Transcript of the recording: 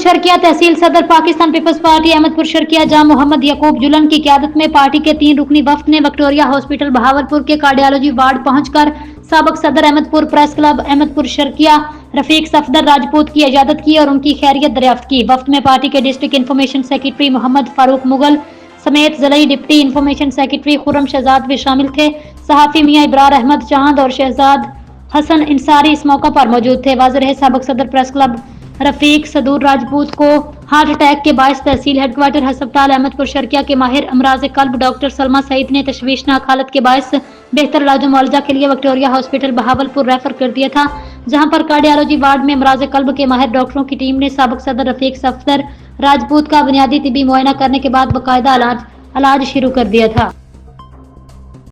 शर्किया तहसील सदर Pakistan peoples party Ahmadpur Sharqia जहां मोहम्मद यकूब जुलन की क़यादत में पार्टी के 3 रुकनी वफ्द ने विक्टोरिया हॉस्पिटल बहावलपुर के कार्डियोलॉजी वार्ड पहुंचकर साबिक सदर अहमदपुर प्रेस क्लब अहमदपुर शर्किया रफीक सफदर राजपूत की इजाजत की और उनकी खैरियत दरियाफ्त की। वफ्द में पार्टी के district information secretary Mohammad Farooq Mughal समेत ज़िला deputy information secretary Khurram Shahzad भी शामिल थे। सहाफ़ी मियां इब्रार अहमद चांद और शहजाद हसन इंसारी इस मौका पर मौजूद थे। वाज़ेह रहे साबिक सदर प्रेस क्लब रफीक सदूर राजपूत को हार्ट अटैक के बायस तहसील हेडक्वार्टर अस्पताल अहमदपुर शर्किया के माहिर अमराज कल्ब डॉक्टर सलमा सईद ने तशवीशनाक हालत के बायस बेहतर इलाज मुआलजा के लिए विक्टोरिया हॉस्पिटल बहावलपुर रेफर कर दिया था, जहां पर कार्डियोलॉजी वार्ड में अमराज कल्ब के माहिर डॉक्टरों की टीम ने साबिक सदर रफीक सफदर राजपूत का बुनियादी तिबी मुआयना करने के बाद बाकायदा इलाज शुरू कर दिया था।